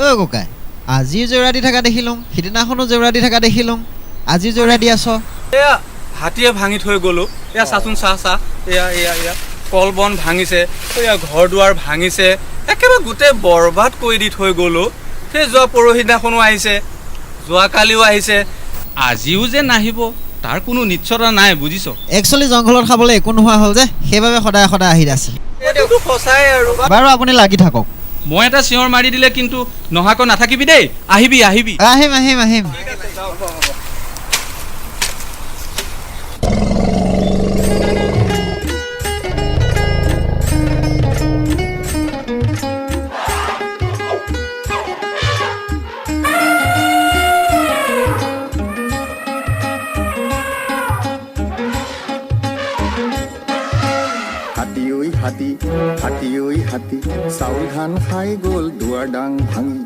অ' ককাই আজিও জেউৰা দি থকা দেখিলোঁ, সিদিনাখনো জেউৰা দি থকা দেখিলোঁ, আজি জেউৰা দি আছ। এয়া হাতীয়ে ভাঙি থৈ গ'লো। এয়া চাচোন চাহ এয়া এয়া এয়া কল বন ভাঙিছে, এয়া ঘৰ দুৱাৰ ভাঙিছে, একেবাৰে গোটেই বৰবাদ কৰি দি থৈ গ'লো। সেই যোৱা পৰহিদিনাখনো আহিছে, যোৱাকালিও আহিছে, আজিও যে নাহিব তাৰ কোনো নিশ্চয়তা নাই, বুজিছ। একচুৱেলি জংঘলত খাবলৈ একো নোহোৱা হ'ল যে, সেইবাবে সদায় সদায় আহি আছে। এইটোতো সঁচাই আৰু। বাৰু আপুনি লাগি থাকক। মই এটা চিঞৰ মাৰি দিলে কিন্তু নহাকৈ নাথাকিবি দেই, আহিবি আহিবি। আহিম আহিম আহিম। হাতী হাতী ঐ হাতী চাউল ধান খাই গ'ল দুৱাৰ ডাং ভাঙি,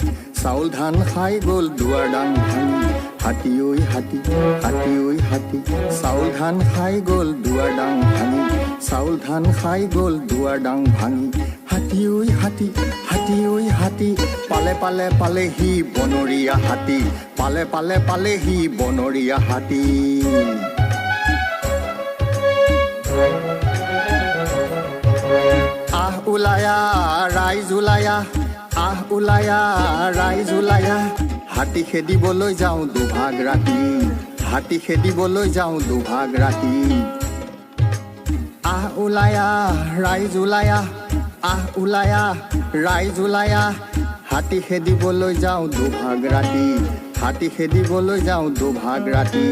চাউল ধান খাই গ'ল দুৱাৰ ডাং ভাঙি। হাতী ঐ হাতী হাতী ঐ হাতী চাউল ধান খাই গ'ল দুৱাৰ ডাং ভাঙি, চাউল ধান খাই গ'ল দুৱাৰ ডাং ভাঙি। হাতী ঐ হাতী হাতী ঐ হাতী পালে পালে পালেহি বনৰীয়া হাতী, পালে পালে পালেহি বনৰীয়া হাতী। ওলায়া ৰাইজ ওলায়া, আহ ওলায়া ৰাইজ ওলায়া, হাতী খেদিবলৈ যাওঁ দুভাগ ৰাতি, হাতী খেদিবলৈ যাওঁ দুভাগ ৰাতি। আহ ওলায়া ৰাইজ ওলায়া, আহ ওলায়া ৰাইজ ওলায়া, হাতী খেদিবলৈ যাওঁ দুভাগ ৰাতি, হাতী খেদিবলৈ যাওঁ দুভাগ ৰাতি।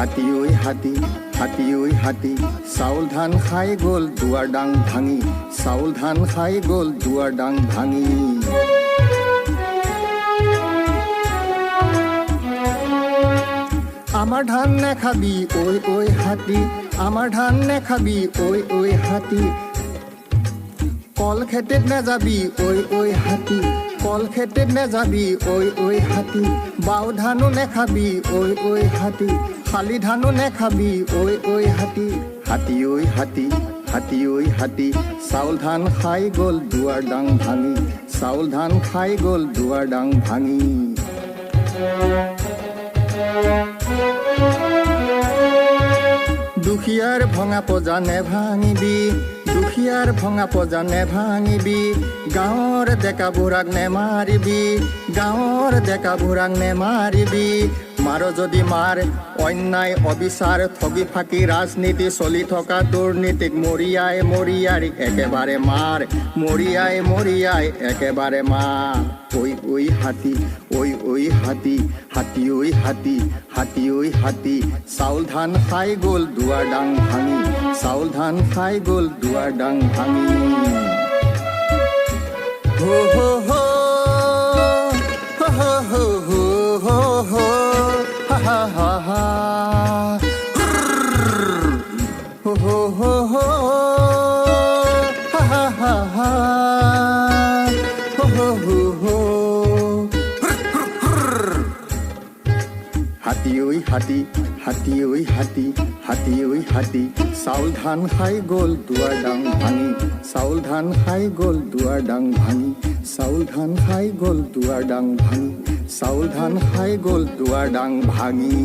হাতী ঐ হাতী হাতী ঐ হাতী চাউল ধান খাই গ'ল দুৱাৰ ডাং ভাঙি, চাউল ধান খাই গ'ল দুৱাৰ ডাং ভাঙি। আমাৰ ধান নেখাবি ঐ ঐ হাতী, আমাৰ ধান নেখাবি ঐ ঐ হাতী, কল খেতিত নেযাবি ঐ ঐ হাতী, কল খেতিত নেযাবি ঐ ঐ হাতী, বাও ধানো নেখাবি ঐ ঐ হাতী, শালি ধানো নেখাবি ঐ ঐ হাতী। হাতী ঐ হাতী হাতী ঐ হাতী চাউল ধান খাই গ'ল দুৱাৰ ডাং ভাঙি, চাউল ধান খাই গ'ল দুৱাৰ ডাং ভাঙি। দুখীয়াৰ ভঙা পজা নেভাঙিবি, দুখীয়াৰ ভঙা পজা নেভাঙিবি, গাঁৱৰ ডেকা বুঢ়াক নেমাৰিবি, গাঁৱৰ ডেকা বুঢ়াক নেমাৰিবি। মাৰ যদি মাৰ, অন্যায় অবিচাৰ ঠগি ফাঁকি ৰাজনীতি চলি থকা দুৰ্নীতিক মৰিয়াই মৰিয়াই একেবাৰে মাৰ, মৰিয়াই মৰিয়াই একেবাৰে মাৰ। ঐ ঐ হাতী ঐ ঐ হাতী হাতী ঐ হাতী হাতী ঐ হাতী চাউল ধান খাই গ'ল দুৱাৰ ডাং ভাঙি, চাউল ধান খাই গ'ল দুৱাৰ ডাং ভাঙি। হো হো হো হো হো হো হো হো হা হা হা হো হো হো হো হা হা হা হো হো হো হো। হাতী ঐ হাতী হাতী ঐ হাতী হাতী ঐ হাতী চাউল ধান খাই গ'ল দুৱাৰ ডাং ভাঙি, চাউল ধান খাই গ'ল দুৱাৰ ডাং ভাঙি, চাউল ধান খাই গ'ল দুৱাৰ ডাং ভাঙি, চাউল ধান খাই গ'ল দুৱাৰ ডাং ভাঙি।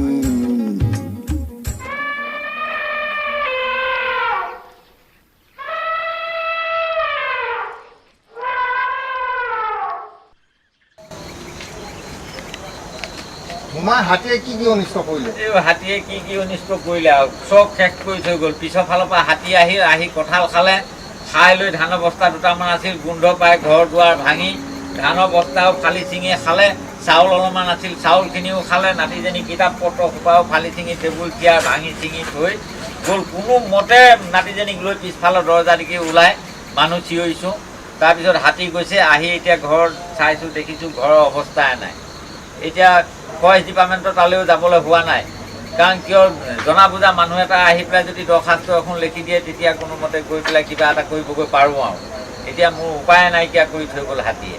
হাতীয়ে কি কি অনিষ্ট কৰিলে? এই হাতীয়ে কি কি অনিষ্ট কৰিলে আৰু চব শেষ কৰি থৈ গ'ল। পিছৰ ফালৰ পৰা হাতী আহি কঁঠাল খালে, খাই লৈ ধানৰ বস্তা দুটামান আছিল, গোন্ধ পাই ঘৰ দুৱাৰ ভাঙি ধানৰ বস্তাও ফালি চিঙি খালে, চাউল অলপমান আছিল চাউলখিনিও খালে, নাতিজনী কিতাপ পত্ৰ সোপাও ফালি চিঙি টেবুল চেয়াৰ ভাঙি চিঙি থৈ গ'ল। কোনো মতে নাতিজনীক লৈ পিছফালৰ দৰজা দেখি ওলাই মানুহ চিঞৰিছোঁ। তাৰপিছত হাতী গৈছে, আহি এতিয়া ঘৰ চাইছোঁ, দেখিছোঁ ঘৰৰ অৱস্থাই নাই। এতিয়া ফৰেষ্ট ডিপাৰ্টমেণ্টৰ তালৈও যাবলৈ হোৱা নাই, কাৰণ কিয় জনা বুজা মানুহ এটা আহি পেলাই যদি দৰখাস্ত এখন লিখি দিয়ে তেতিয়া কোনোমতে গৈ পেলাই কিবা এটা কৰিবগৈ পাৰোঁ আৰু। এতিয়া মোৰ উপায় নাইকিয়া কৰি থৈ গ'ল হাতীয়ে।